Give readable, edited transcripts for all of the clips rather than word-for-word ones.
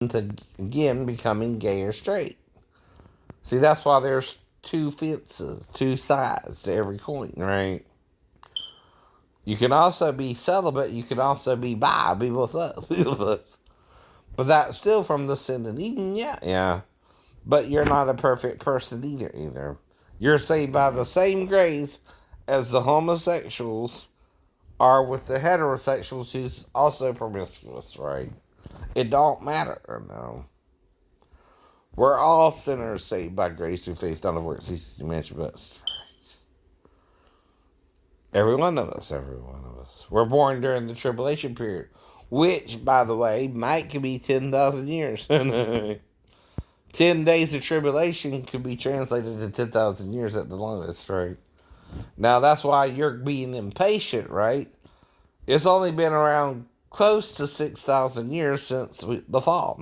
to, again, becoming gay or straight. See, that's why there's two fences, two sides to every coin, right? You can also be celibate. You can also be bi, be both, be both. But that's still from the sin of Eden, yeah. But you're not a perfect person either. You're saved by the same grace as the homosexuals are with the heterosexuals who's also promiscuous, right? It don't matter, no. We're all sinners saved by grace through faith, not of works, easy to mention, but right. Every one of us. We're born during the tribulation period, which, by the way, might be 10,000 years. 10 days of tribulation could be translated to 10,000 years at the longest, right? Now, that's why you're being impatient, right? It's only been around close to 6,000 years since the fall,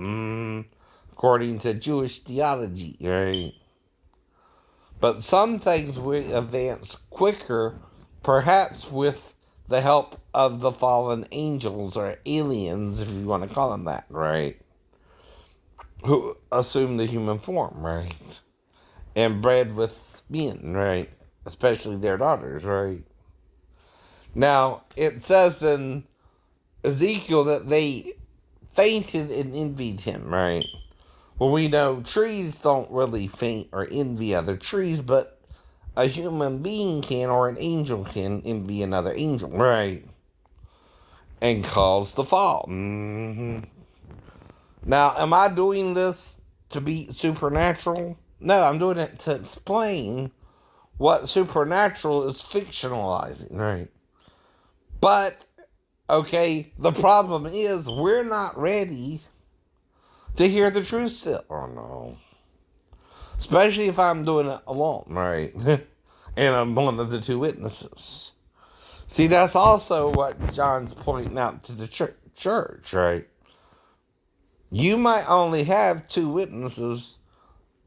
according to Jewish theology, right? But some things will advance quicker, perhaps with the help of the fallen angels or aliens, if you want to call them that, right? Who assume the human form, right? And bred with men, right? Especially their daughters, right? Now, it says in Ezekiel that they fainted and envied him, right? Well, we know trees don't really faint or envy other trees, but a human being can, or an angel can, envy another angel, right? And cause the fall. Now, am I doing this to be supernatural? No, I'm doing it to explain what supernatural is fictionalizing, right? But, okay, the problem is we're not ready to hear the truth still. Oh, no. Especially if I'm doing it alone, right? And I'm one of the two witnesses. See, that's also what John's pointing out to the church, right? You might only have two witnesses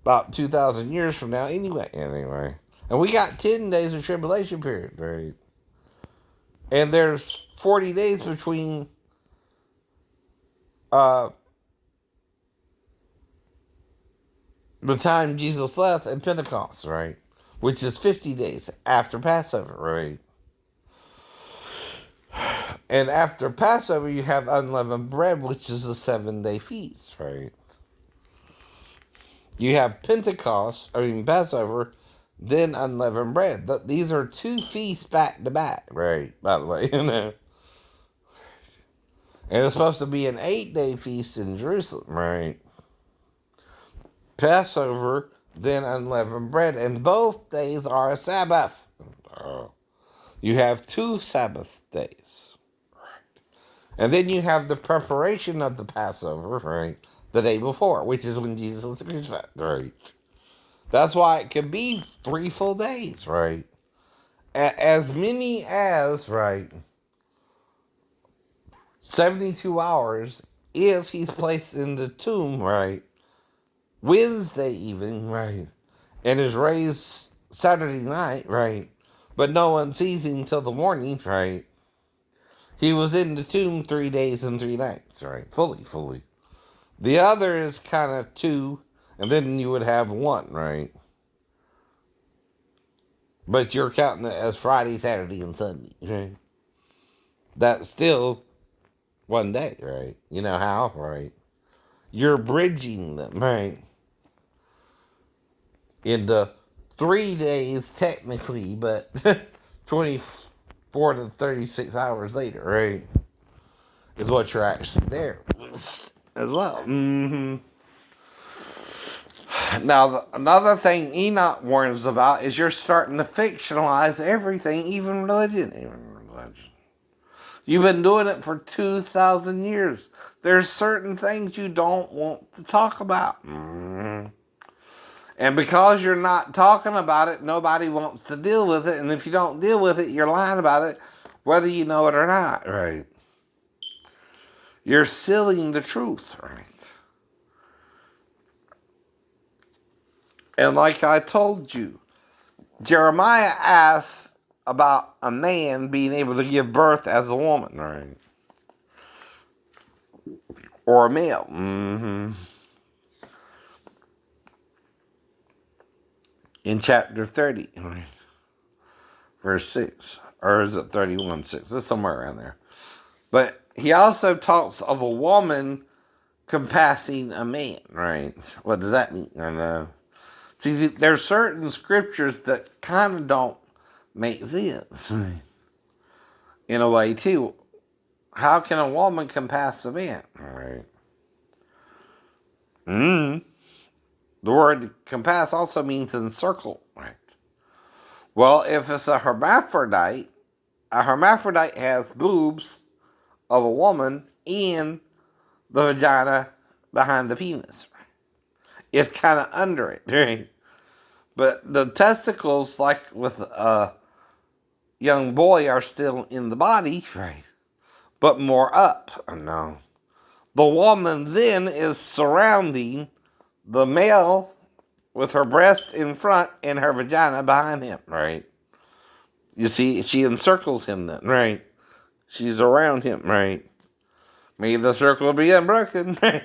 about 2,000 years from now anyway. And we got 10 days of tribulation period, right? And there's 40 days between uh, the time Jesus left and Pentecost, right? Which is 50 days after Passover, right? And after Passover, you have unleavened bread, which is a 7-day feast, right? You have Passover, then unleavened bread. These are two feasts back to back, right? By the way, And it's supposed to be an 8-day feast in Jerusalem, right? Passover, then unleavened bread, and both days are a Sabbath. You have two Sabbath days. And then you have the preparation of the Passover, right? The day before, which is when Jesus was crucified, right? That's why it can be 3 full days, right? As many as, right, 72 hours if he's placed in the tomb, right? Wednesday even, right? And is raised Saturday night, right? But no one sees him till the morning, right? He was in the tomb 3 days and 3 nights, right? Fully. The other is kind of 2, and then you would have 1, right? But you're counting it as Friday, Saturday, and Sunday, right? That's still 1 day, right? You know how, right? You're bridging them, right? Into 3 days, technically, but 24 to 36 hours later, right? Is what you're actually there as well. Now, another thing Enoch warns about is you're starting to fictionalize everything, even religion. You've been doing it for 2,000 years. There's certain things you don't want to talk about. And because you're not talking about it, nobody wants to deal with it. And if you don't deal with it, you're lying about it, whether you know it or not, right? You're sealing the truth, right? And like I told you, Jeremiah asks about a man being able to give birth as a woman, right? or a male. In chapter 30, verse 6. Or is it 31:6? It's somewhere around there. But he also talks of a woman compassing a man, right? What does that mean? I know. See, there's certain scriptures that kind of don't make sense. In a way, too. How can a woman compass a man? Right. The word compass also means encircle, right? Well, if it's a hermaphrodite has boobs of a woman and the vagina behind the penis. It's kind of under it, right? But the testicles, like with a young boy, are still in the body, right? But more up. No. The woman then is surrounding the male with her breast in front and her vagina behind him, right? You see, she encircles him then, right? She's around him, right? May the circle be unbroken, right?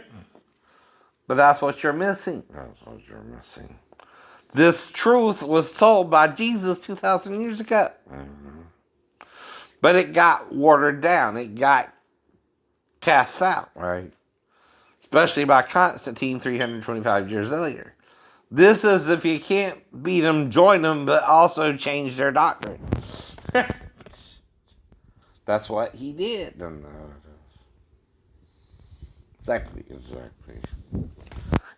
But that's what you're missing. That's what you're missing. This truth was told by Jesus 2,000 years ago. But it got watered down. It got cast out, right? Especially by Constantine 325 years later. This is if you can't beat them, join them, but also change their doctrine. That's what he did. Exactly.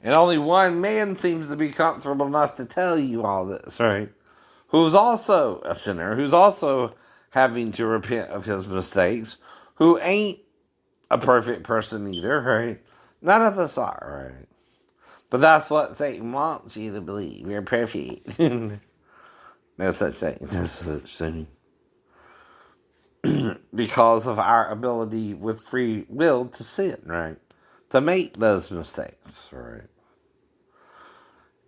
And only one man seems to be comfortable enough to tell you all this, right? Who's also a sinner, who's also having to repent of his mistakes, who ain't a perfect person either, right? None of us are, right? But that's what Satan wants you to believe. You're perfect. No such thing. No such thing. Because of our ability with free will to sin, right? To make those mistakes, right?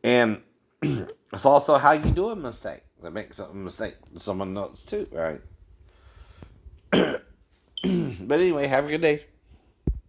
And it's also how you do a mistake that makes a mistake someone else too, right? But anyway, have a good day.